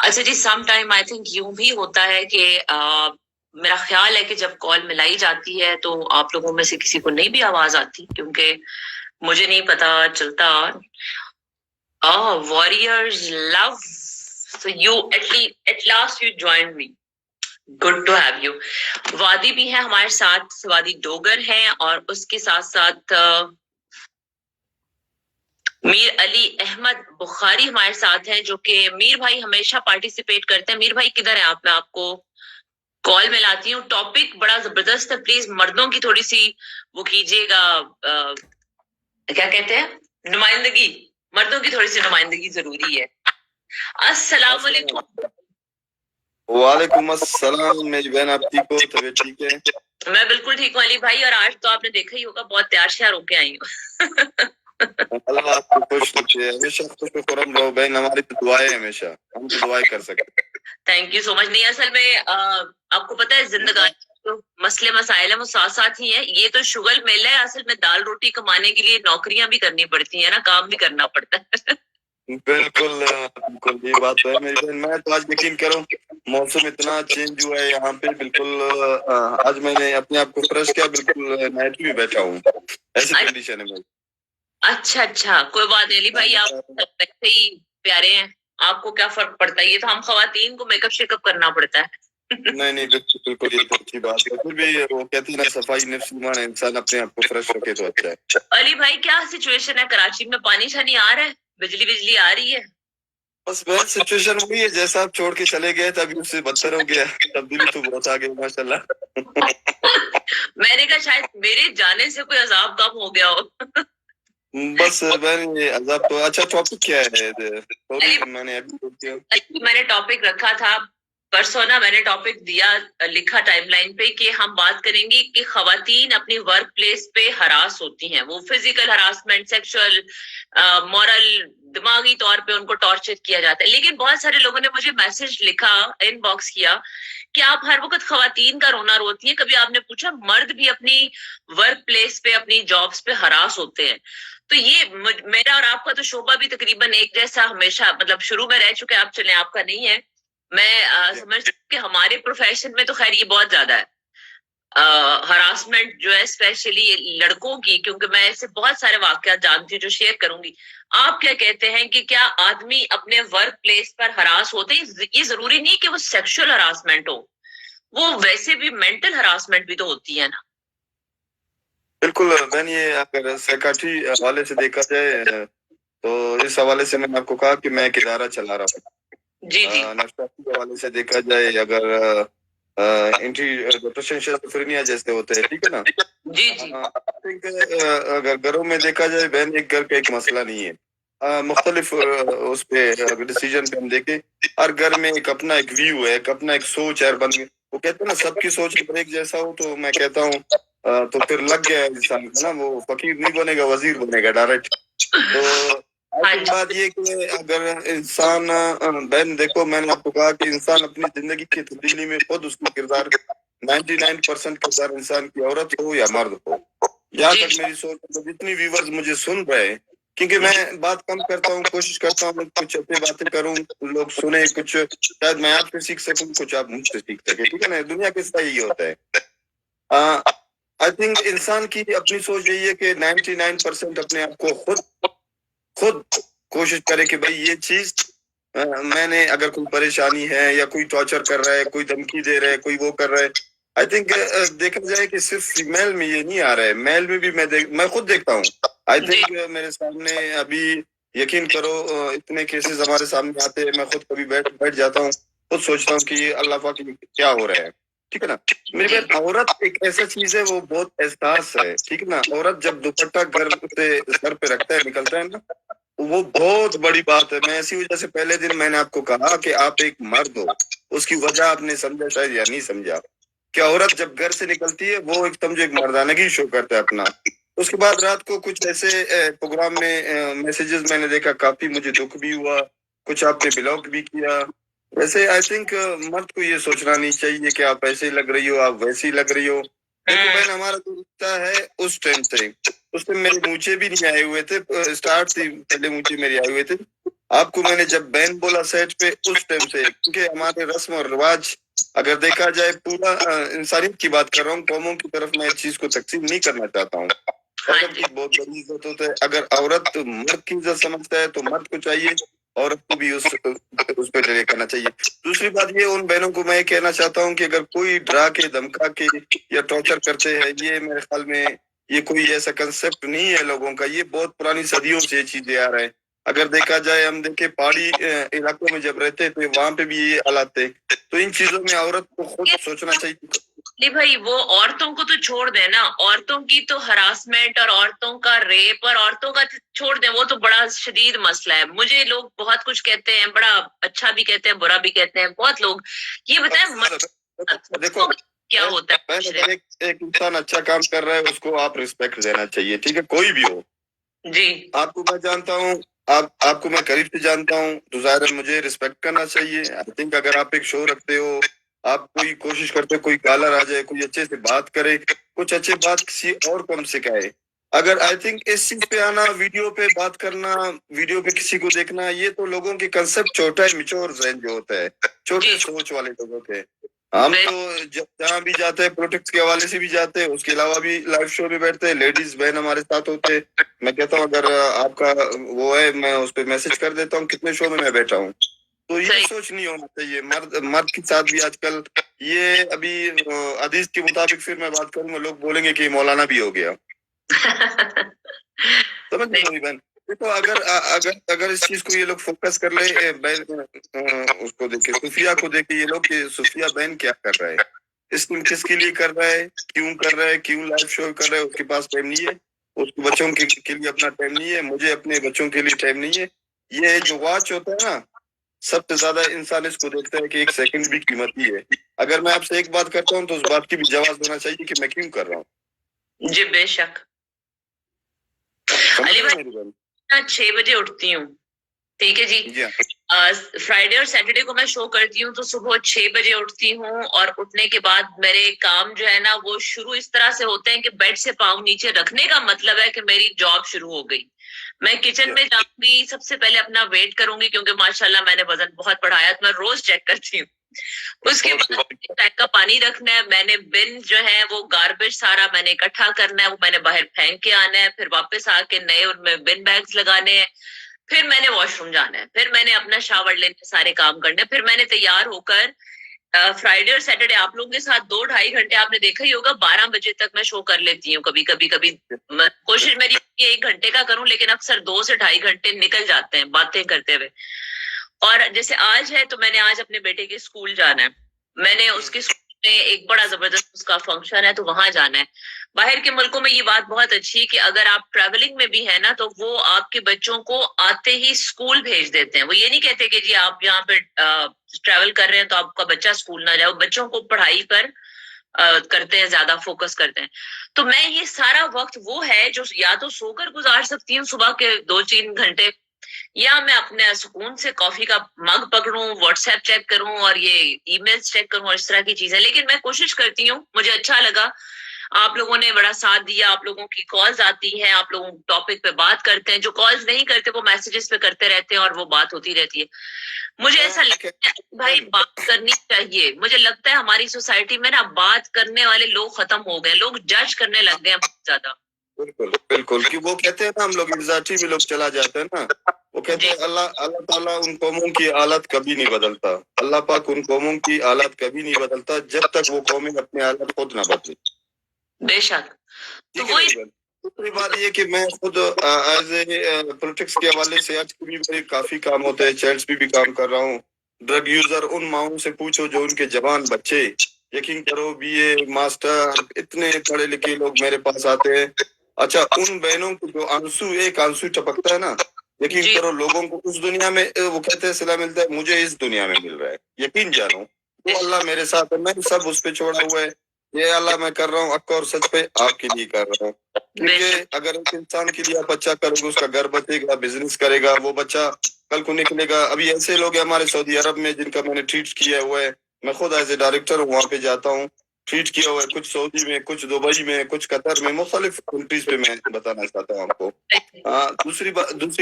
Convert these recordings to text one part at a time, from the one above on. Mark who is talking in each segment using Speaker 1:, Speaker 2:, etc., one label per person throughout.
Speaker 1: अच्छा जी, some time I think यूं भी होता है कि मेरा ख्याल है कि जब कॉल मिलाई जाती है तो आप लोगों में से किसी को नहीं भी आवाज आती, क्योंकि मुझे नहीं पता चलता। Warriors love, so you at last you join me, good to have you. वादी भी है हमारे साथ, वादी डोगर हैं, और उसके साथ साथ मीर अली अहमद बुखारी हमारे साथ हैं, जो कि मीर भाई हमेशा पार्टिसिपेट करते हैं। मीर भाई किधर है आप? मैं आपको कॉल में लाती हूँ। टॉपिक बड़ा जबरदस्त है, प्लीज मर्दों की थोड़ी सी वो कीजिएगा, क्या कहते हैं, नुमाइंदगी। मर्दों की थोड़ी सी नुमाइंदगी जरूरी है। अस्सलाम वालेकुम।
Speaker 2: वालेकुम अस्सलाम मेरी बहन, आप ठीक हो? तबीयत ठीक है?
Speaker 1: मैं बिल्कुल ठीक हूँ अली भाई, और आज तो आपने देखा ही होगा बहुत तैयार श्यार होके आई हूँ।
Speaker 2: अल्लाह आपको खुश रखे, हमेशा खुश खुरम रहो बहन। हमारी तो दुआएं हमेशा, हम तो दुआएं कर सकते।
Speaker 1: Thank you so much. नहीं, असल में आपको पता है जिंदगानी तो मसले मसाइल है वो साथ साथ ही है। ये तो शुगल मेला है, असल में दाल रोटी कमाने के लिए नौकरियां भी करनी पड़ती है ना, काम भी करना पड़ता है।
Speaker 2: बिल्कुल बिल्कुल, ये बात तो है मेरी बहन। मैं तो आज यकीन करो, मौसम इतना चेंज हुआ है यहाँ पे, बिल्कुल आज मैंने अपने आप को फ्रेश किया, बिल्कुल नाइट में बैठा हूँ, ऐसी कंडीशन है मेरी।
Speaker 1: अच्छा अच्छा, कोई बात नहीं अली भाई, आप वैसे ही प्यारे हैं, आपको क्या फर्क पड़ता है? ये तो हम खवातीन को मेकअप शेकअप करना पड़ता है।
Speaker 2: नहीं नहीं, बिल्कुल बिल्कुल, ये तो अच्छी बात है। फिर भी वो कहती है ना, सफाई नफ्स ईमान है, इंसान अपने आप को फ्रेश रखे तो अच्छा है।
Speaker 1: अली भाई क्या सिचुएशन है कराची में? पानी शानी आ रहा है? बिजली बिजली आ रही है?
Speaker 2: बस बहन सिचुएशन वही है, जैसा आप छोड़ के चले गए तभी उससे बदतर हो गया। तब्दीली तो बहुत आ गई माशाल्लाह।
Speaker 1: मैंने कहा शायद मेरे जाने से कोई अजाब कम हो गया हो।
Speaker 2: बस बहन ये अजाब तो। अच्छा टॉपिक क्या है? सॉरी मैंने अभी
Speaker 1: मैंने टॉपिक रखा था परसों ना, मैंने टॉपिक दिया, लिखा टाइमलाइन पे कि हम बात करेंगे कि खवातीन अपनी वर्क प्लेस पे हरास होती हैं। वो फिजिकल हरासमेंट, सेक्सुअल, मॉरल, दिमागी तौर पे उनको टॉर्चर किया जाता है। लेकिन बहुत सारे लोगों ने मुझे मैसेज लिखा, इनबॉक्स किया कि आप हर वक्त खवातीन का रोना रोती हैं, कभी आपने पूछा मर्द भी अपनी वर्क प्लेस पे, अपनी जॉब्स पे हरास होते हैं? तो ये मेरा और आपका तो शोबा भी तकरीबन एक जैसा हमेशा, मतलब शुरू में रह चुके, आप चले, आपका नहीं है। मैं समझती हूँ कि हमारे प्रोफेशन में तो खैर ये बहुत ज्यादा है हरासमेंट जो है, स्पेशली लड़कों की, क्योंकि मैं ऐसे बहुत सारे वाकयात जानती हूँ जो शेयर करूंगी। आप क्या कहते हैं कि क्या आदमी अपने वर्क प्लेस पर हरास होते हैं? ये जरूरी नहीं कि वो सेक्सुअल हरासमेंट हो, वो वैसे भी मेंटल हरासमेंट भी तो होती है ना।
Speaker 2: बिल्कुल बहन, ये अगर साइकाट्री हवाले से देखा जाए तो इस हवाले से मैंने आपको कहा कि मैं एक इदारा चला रहा हूँ।
Speaker 1: जी जी।
Speaker 2: नफ्साती के हवाले से देखा जाए, अगर एंटी डिप्रेशन शिज़ोफ्रेनिया जैसे होते हैं, ठीक है ना?
Speaker 1: जी जी।
Speaker 2: आई थिंक अगर घरों में देखा जाए बहन, एक घर का एक मसला नहीं है। मुख्तलिफ उस पे अगर डिसीजन पे हम देखें, हर घर में एक अपना एक व्यू है, एक अपना एक सोच है। बन वो कहते हैं ना, सबकी सोच अगर एक जैसा हो तो मैं कहता हूँ तो फिर लग गया इंसान को ना, वो फकीर नहीं बनेगा, वजीर बनेगा डायरेक्ट। तो आई थिंक बात ये कि अगर इंसान बहन देखो, मैंने आपको कहा कि इंसान अपनी जिंदगी की तब्दीली में खुद उसका किरदार 99% किरदार इंसान की, औरत हो या मर्द हो। यहाँ तक मेरी सोच, मतलब जितनी व्यूवर्स मुझे सुन रहे हैं, क्योंकि मैं बात कम करता हूँ, कोशिश करता हूँ कुछ अच्छी बातें करूँ, लोग सुने कुछ, शायद मैं आपसे सीख सकूँ, कुछ आप मुझसे सीख सके, ठीक है ना? दुनिया के साथ यही होता है। आई थिंक इंसान की अपनी सोच यही है कि 99% अपने आप को खुद खुद कोशिश करे कि भाई ये चीज मैंने, अगर कोई परेशानी है या कोई टॉर्चर कर रहा है, कोई धमकी दे रहा है, कोई वो कर रहा है। आई थिंक देखा जाए कि सिर्फ फीमेल में ये नहीं आ रहा है, मेल में भी मैं खुद देखता हूँ। आई थिंक मेरे सामने अभी, यकीन करो इतने केसेस हमारे सामने आते हैं, मैं खुद कभी बैठ बैठ जाता हूँ, खुद सोचता हूँ कि अल्लाह पाक क्या हो रहा है, ठीक है ना? मेरी बहन, औरत एक ऐसा चीज है, वो बहुत एहसास है, ठीक है ना? औरत जब दुपट्टा घर से सर पे रखता है, निकलता है ना, वो बहुत बड़ी बात है। मैं इसी वजह से पहले दिन मैंने आपको कहा कि आप एक मर्द हो, उसकी वजह आपने समझा शायद या नहीं समझा कि औरत जब घर से निकलती है वो एक समझो एक मर्दानगी शो करता है अपना। उसके बाद रात को कुछ ऐसे प्रोग्राम में मैसेजेस मैंने देखा, काफी मुझे दुख भी हुआ, कुछ आपने ब्लॉक भी किया। वैसे आई थिंक मर्द को ये सोचना नहीं चाहिए कि आप ऐसे लग रही हो, आप वैसी लग रही हो। देखो बहन, हमारा जो रिश्ता है उस टाइम से, उस टाइम मेरे मूंछे भी नहीं आए हुए थे, स्टार्ट थी पहले मूंछे मेरे आए हुए थे। آپ کو میں نے جب بین بولا سیٹ پہ اس ٹائم سے، کیونکہ ہمارے رسم اور رواج اگر دیکھا جائے پورا انسانیت کی بات کر رہا ہوں، قوموں کی طرف میں اس چیز کو تقسیم نہیں کرنا چاہتا ہوں. عورت کی بہت بڑی عزت ہوتا ہے. اگر عورت مرد کی عزت سمجھتا ہے تو مرد کو چاہیے عورت کو بھی اس پہ ڈرے کرنا چاہیے. دوسری بات یہ ان بہنوں کو میں کہنا چاہتا ہوں کہ اگر کوئی ڈرا کے دھمکا کے یا ٹارچر کرتے ہیں، یہ میرے خیال میں یہ کوئی ایسا کنسپٹ نہیں ہے لوگوں کا. یہ بہت پرانی صدیوں سے یہ چیزیں آ رہے ہیں. اگر دیکھا جائے ہم دیکھیں پہاڑی علاقوں میں جب رہتے تھے وہاں پہ بھی یہ حالات تھے. تو ان چیزوں میں عورت کو خود سوچنا چاہیے.
Speaker 1: نہیں بھائی، وہ عورتوں کو تو چھوڑ دیں نا، عورتوں کی تو ہراسمنٹ اور عورتوں کا ریپ اور عورتوں کا چھوڑ دیں، وہ تو بڑا شدید مسئلہ ہے. مجھے لوگ بہت کچھ کہتے ہیں، بڑا اچھا بھی کہتے ہیں، برا بھی کہتے ہیں بہت لوگ. یہ بتائیں
Speaker 2: دیکھو
Speaker 1: کیا ہوتا ہے؟
Speaker 2: اگر ایک انسان اچھا کام کر رہا ہے اس کو آپ ریسپیکٹ دینا چاہیے، ٹھیک ہے، کوئی بھی ہو.
Speaker 1: جی
Speaker 2: آپ کو میں جانتا ہوں، آپ کو میں قریب سے جانتا ہوں، تو ظاہر ہے مجھے ریسپیکٹ کرنا چاہیے. آئی تھنک اگر آپ ایک شو رکھتے ہو، آپ کوئی کوشش کرتے ہو کوئی کالر آ جائے، کوئی اچھے سے بات کرے، کچھ اچھے بات کسی اور کو ہم سکھائے. اگر آئی تھنک اس چیز پہ آنا، ویڈیو پہ بات کرنا، ویڈیو پہ کسی کو دیکھنا، یہ تو لوگوں کے کنسپٹ چھوٹا ہے، میچور ذہن جو ہوتا ہے، چھوٹے سوچ والے لوگوں کے. ہم تو جہاں بھی جاتے ہیں پروٹیکٹ کے حوالے سے بھی جاتے ہیں، اس کے علاوہ بھی لائیو شو میں بیٹھتے ہیں، لیڈیز بہن ہمارے ساتھ ہوتے ہیں. میں کہتا ہوں اگر آپ کا وہ ہے میں اس پہ میسج کر دیتا ہوں کتنے شو میں بیٹھا ہوں. تو یہ سوچ نہیں ہونا چاہیے. مرد کے ساتھ بھی آج کل یہ ابھی حدیث کے مطابق پھر میں بات کروں گا، لوگ بولیں گے کہ مولانا بھی ہو گیا. سمجھ میری بہن. دیکھو اگر اس چیز کو یہ لوگ فوکس کر لے، اس کو دیکھے صوفیہ کو دیکھے یہ لوگ کہ صوفیہ بہن کیا کر رہا ہے، اس کو کس کے لیے کر رہا ہے، کیوں کر رہا ہے، کیوں لائیو شو کر رہا ہے. اس کے پاس ٹائم نہیں ہے، اس کو بچوں کے لیے اپنا ٹائم نہیں ہے، مجھے اپنے بچوں کے لیے ٹائم نہیں ہے. یہ جو واچ ہوتا ہے نا، سب سے زیادہ انسان اس کو دیکھتا ہے کہ ایک سیکنڈ بھی قیمتی ہے. اگر میں آپ سے ایک بات کرتا ہوں تو اس بات کی بھی جواز ہونا چاہیے کہ میں کیوں کر رہا ہوں.
Speaker 1: جی بے شک. علی بھائی 6 بجے اٹھتی ہوں، ٹھیک ہے جی. فرائیڈے اور سیٹرڈے کو میں شو کرتی ہوں تو صبح 6 بجے اٹھتی ہوں، اور اٹھنے کے بعد میرے کام جو ہے نا وہ شروع اس طرح سے ہوتے ہیں کہ بیڈ سے پاؤں نیچے رکھنے کا مطلب ہے کہ میری جاب شروع ہو گئی. میں کچن میں جاؤں گی، سب سے پہلے اپنا ویٹ کروں گی کیونکہ ماشاءاللہ میں نے وزن بہت بڑھایا تو میں روز چیک کرتی ہوں. اس کے بعد ٹینک کا پانی رکھنا ہے، میں نے بن جو ہے وہ گاربیج سارا میں نے اکٹھا کرنا ہے، وہ میں نے باہر پھینک کے آنا ہے، پھر واپس آ کے نئے ان میں بن بیگز لگانے ہیں، پھر میں نے واش روم جانا ہے، پھر میں نے اپنا شاور لینے سارے کام کرنے، پھر میں نے تیار ہو کر فرائیڈے اور سیٹرڈے آپ لوگوں کے ساتھ 2-2.5 گھنٹے آپ نے دیکھا ہی ہوگا، 12 بجے تک میں شو کر لیتی ہوں. کبھی کوشش میری 1 گھنٹے کا کروں، لیکن اکثر 2 سے 2.5 گھنٹے نکل جاتے ہیں باتیں کرتے ہوئے. اور جیسے آج ہے تو میں نے آج اپنے بیٹے کے اسکول جانا ہے، میں نے اس کے اسکول میں ایک بڑا زبردست اس کا فنکشن ہے تو وہاں جانا ہے. باہر کے ملکوں میں یہ بات بہت اچھی ہے کہ اگر آپ ٹریولنگ میں بھی ہے نا تو وہ آپ کے بچوں کو آتے ہی اسکول بھیج دیتے ہیں. وہ یہ نہیں کہتے کہ جی آپ یہاں پہ ٹریول کر رہے ہیں تو آپ کا بچہ اسکول نہ جائے، وہ بچوں کو پڑھائی پر کرتے ہیں، زیادہ فوکس کرتے ہیں. تو میں یہ سارا وقت وہ ہے جو یا تو سو کر گزار سکتی ہوں صبح کے 2-3 گھنٹے، یا میں اپنے سکون سے کافی کا مگ پکڑوں، واٹس ایپ چیک کروں اور یہ ای میل چیک کروں اور اس طرح کی چیزیں. لیکن میں کوشش کرتی ہوں، مجھے اچھا لگا آپ لوگوں نے بڑا ساتھ دیا، آپ لوگوں کی کالز آتی ہیں، آپ لوگوں ٹاپک پہ بات کرتے ہیں، جو کالز نہیں کرتے وہ میسیجز پہ کرتے رہتے ہیں اور وہ بات ہوتی رہتی ہے. مجھے ایسا لگتا ہے بھائی بات کرنی چاہیے. مجھے لگتا ہے ہماری سوسائٹی میں نا بات کرنے والے لوگ ختم ہو گئے، لوگ جج کرنے لگ گئے ہیں بہت زیادہ.
Speaker 2: بالکل کہ وہ کہتے ہیں نا ہم لوگ ذاتی میں لوگ چلا جاتے ہیں نا، وہ کہتے ہیں اللہ تعالیٰ ان قوموں کی حالت کبھی نہیں بدلتا. اللہ پاک ان قوموں کی حالت کبھی نہیں بدلتا جب تک وہ قومیں اپنی حالت خود نہ بدلے.
Speaker 1: بے شک.
Speaker 2: دوسری بات یہ کہ میں خود ایز اے پولیٹکس کے حوالے سے آج بھی میرے کافی کام ہوتے ہیں، چیٹس بھی کام کر رہا ہوں. ڈرگ یوزر ان ماؤں سے پوچھو جو ان کے جوان بچے، یقین کرو بی اے ماسٹر اتنے پڑھے لکھے لوگ میرے پاس آتے ہیں. اچھا ان بہنوں کو جو ایک آنسو ٹپکتا ہے نا، یقین کرو لوگوں کو اس دنیا میں وہ کہتے ہیں صلہ ملتا ہے، مجھے اس دنیا میں مل رہا ہے. یقین جانو وہ اللہ میرے ساتھ ہے، میں سب اس پہ چھوڑا ہوا ہے. یہ اللہ میں کر رہا ہوں حق اور سچ پہ آپ کے لیے کر رہا ہوں. کیونکہ اگر ایک انسان کے لیے آپ اچھا کرو گے، اس کا گھر بچے گا، بزنس کرے گا، وہ بچہ کل کو نکلے گا. ابھی ایسے لوگ ہیں ہمارے سعودی عرب میں جن کا میں نے ٹریٹ کیا ہوا ہے، میں خود ایز اے ڈائریکٹر وہاں پہ جاتا ہوں. ट्रीट किया हुआ है, कुछ सऊदी में, कुछ दुबई में, कुछ कतर में, मुख्तलिफ कंट्रीज पे मैं बताना चाहता हूँ आपको। दूसरी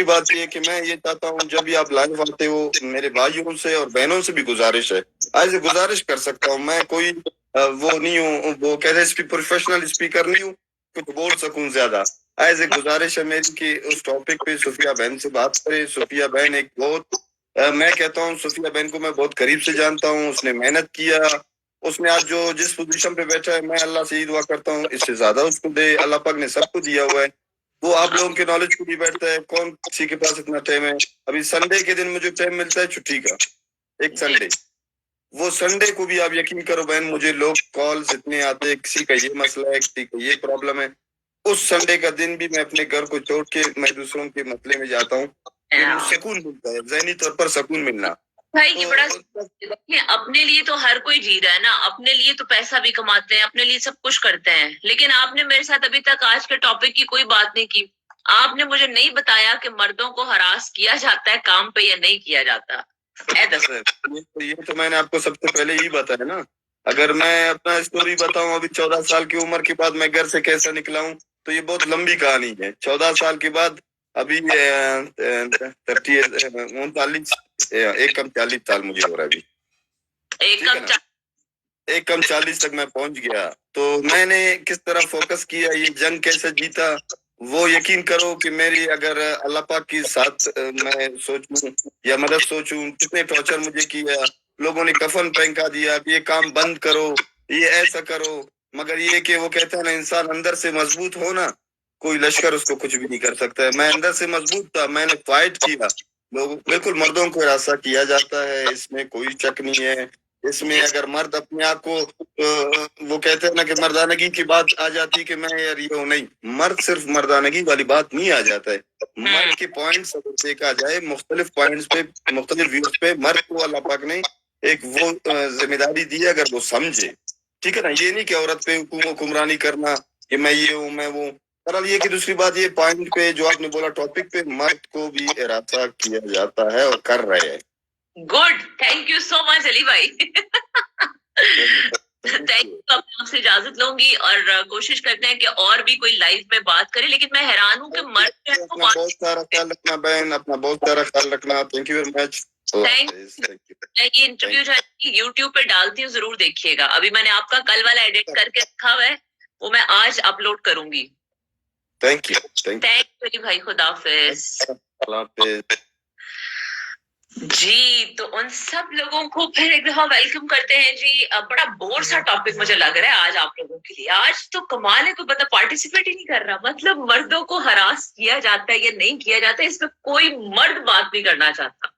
Speaker 2: बात ये है कि मैं ये चाहता हूँ जब भी आप लाइव आते हो, मेरे भाइयों से और बहनों से भी गुजारिश है, ऐसे गुजारिश कर सकता हूँ मैं, कोई वो नहीं हूँ, वो कहते प्रोफेशनल स्पीकर नहीं हूँ कुछ बोल सकूं ज्यादा। ऐसे गुजारिश है मेरी कि उस टॉपिक पे सुफिया बहन से बात करें। सुफिया बहन एक बहुत मैं कहता हूँ सुफिया बहन को मैं बहुत करीब से जानता हूँ, उसने मेहनत किया, उसने आज जो जिस पोजीशन पे बैठा है, मैं अल्लाह से यही दुआ करता हूँ इससे ज्यादा उसको दे। अल्लाह पाक ने सबको दिया हुआ है, वो आप लोगों के नॉलेज को भी बैठता है, कौन किसी के पास इतना टाइम है। अभी संडे के दिन मुझे टाइम मिलता है छुट्टी का, एक संडे, वो संडे को भी आप यकीन करो बहन, मुझे लोग कॉल्स इतने आते हैं, किसी का ये मसला है, किसी का ये प्रॉब्लम है। उस संडे का दिन भी मैं अपने घर को छोड़ के मैं दूसरों के मसले में जाता हूँ, सुकून मिलता है, ज़हनी तौर पर सुकून मिलना। भाई ये बड़ा देखिए, अपने लिए तो हर कोई जी रहा है ना, अपने लिए तो पैसा भी कमाते हैं, अपने लिए सब कुछ करते हैं, लेकिन आपने मेरे साथ अभी तक आज के टॉपिक की कोई बात नहीं की। आपने मुझे नहीं बताया कि मर्दों को हरास किया जाता है काम पे या नहीं किया जाता। ये तो मैंने आपको सबसे पहले ही बताया ना। अगर मैं अपना स्टोरी बताऊं, अभी 14 साल की उम्र के बाद मैं घर से कैसे निकला हूं, तो ये बहुत लंबी कहानी है। 14 साल के बाद अभी 39 एक कम 40 साल मुझे हो रहा है अभी, एक कम 40 तक मैं पहुंच गया। तो मैंने किस तरह फोकस किया, ये जंग कैसे जीता, वो यकीन करो कि मेरी अगर अल्लाह पाक की साथ मैं सोचूं या मदद सोचूं, कितने टॉर्चर मुझे किया, लोगों ने कफन पहना दिया कि ये काम बंद करो, ये ऐसा करो, मगर ये कि वो कहता है ना, इंसान अंदर से मजबूत हो ना, कोई लश्कर उसको कुछ भी नहीं कर सकता है। मैं अंदर से मजबूत था, मैंने फाइट किया। लोग बिल्कुल मर्दों को हिरासा किया जाता है, इसमें कोई शक नहीं है। इसमें अगर मर्द अपने आप को वो कहते हैं ना कि मर्दानगी की बात आ जाती है कि मैं यार ये हूं, नहीं, मर्द सिर्फ मर्दानगी वाली बात नहीं आ जाता है। मर्द के पॉइंट्स अगर देखा जाए, मुख्तलिफ पॉइंट्स पे, मुख्तलिफ व्यूज पे मर्द को अल्लाह पाक ने एक वो जिम्मेदारी दी है, अगर वो समझे, ठीक है ना। ये नहीं कि औरत पे हुक्मरानी करना कि मैं ये हूँ मैं वो। बहरहाल ये कि दूसरी बात, ये पॉइंट पे जो आपने बोला टॉपिक पे, मर्द को भी इरादा किया जाता है और कर रहे हैं। Good, thank you so much Ali भाई। Thank you. आपसे इजाजत लूंगी और कोशिश करते हैं कि और भी कोई लाइव में बात करे, लेकिन मैं हैरान हूँ कि मर्द को बहुत सारा ख्याल रखना बहन, अपना बहुत सारा ख्याल रखना। Thank you very much. मैं ये इंटरव्यू यूट्यूब पे डालती हूँ, जरूर देखिएगा। अभी मैंने आपका कल वाला एडिट करके रखा हुआ है, वो मैं आज अपलोड करूंगी। थैंक यू, थैंक यू भाई, खुदा हाफिज जी। तो उन सब लोगों को फिर एक दफा वेलकम करते हैं जी। बड़ा बोर सा टॉपिक मुझे लग रहा है आज आप लोगों के लिए। आज तो कमाल है, कोई बंदा पार्टिसिपेट ही नहीं कर रहा। मतलब मर्दों को हरास किया जाता है या नहीं किया जाता है, इस पे कोई मर्द बात नहीं करना चाहता।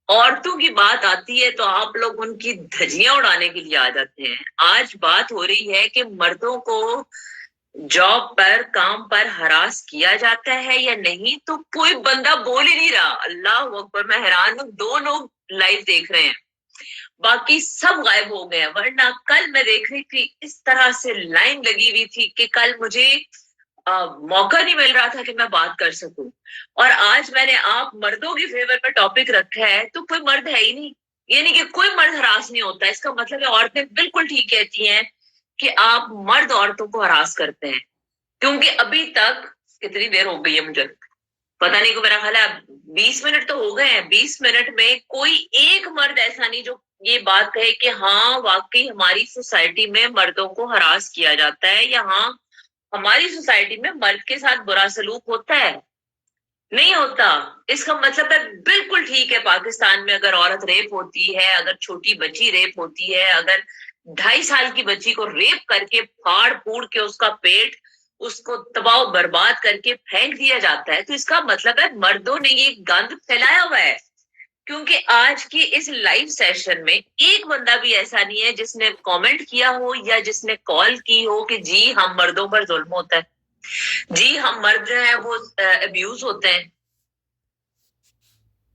Speaker 2: औरतों की बात आती है तो आप लोग उनकी धज्जियां उड़ाने के लिए आ जाते हैं। आज बात हो रही है कि मर्दों को जॉब पर, काम पर हरास किया जाता है या नहीं, तो कोई बंदा बोल ही नहीं रहा। अल्लाह अकबर, मैं हैरान हूँ। 2 लोग लाइव देख रहे हैं, बाकी सब गायब हो गए। वरना कल मैं देख रही थी, इस तरह से लाइन लगी हुई थी कि कल मुझे मौका नहीं मिल रहा था कि मैं बात कर सकूं। और आज मैंने आप मर्दों की फेवर में टॉपिक रखा है, तो कोई मर्द है ही नहीं। ये नहीं कि कोई मर्द हरास नहीं होता, इसका मतलब है औरतें बिल्कुल ठीक कहती हैं कि आप मर्द औरतों को हरास करते हैं। क्योंकि अभी तक कितनी देर हो गई है मुझे पता नहीं, को मेरा ख्याल है 20 मिनट तो हो गए हैं। 20 मिनट में कोई एक मर्द ऐसा नहीं जो ये बात कहे कि हाँ वाकई हमारी सोसाइटी में मर्दों को हरास किया जाता है, या हाँ हमारी सोसाइटी में मर्द के साथ बुरा सलूक होता है। नहीं होता। इसका मतलब है बिल्कुल ठीक है, पाकिस्तान में अगर औरत रेप होती है, अगर छोटी बच्ची रेप होती है, अगर 2.5 साल की बच्ची को रेप करके फाड़ फूड़ के उसका पेट, उसको तबाह बर्बाद करके फेंक दिया जाता है, तो इसका मतलब है मर्दों ने ये गंद फैलाया हुआ है। क्योंकि आज की इस लाइव सेशन में एक बंदा भी ऐसा नहीं है जिसने कमेंट किया हो या जिसने कॉल की हो कि जी हम मर्दों पर जुल्म होता है, जी हम मर्द जो है वो अब्यूज होते हैं,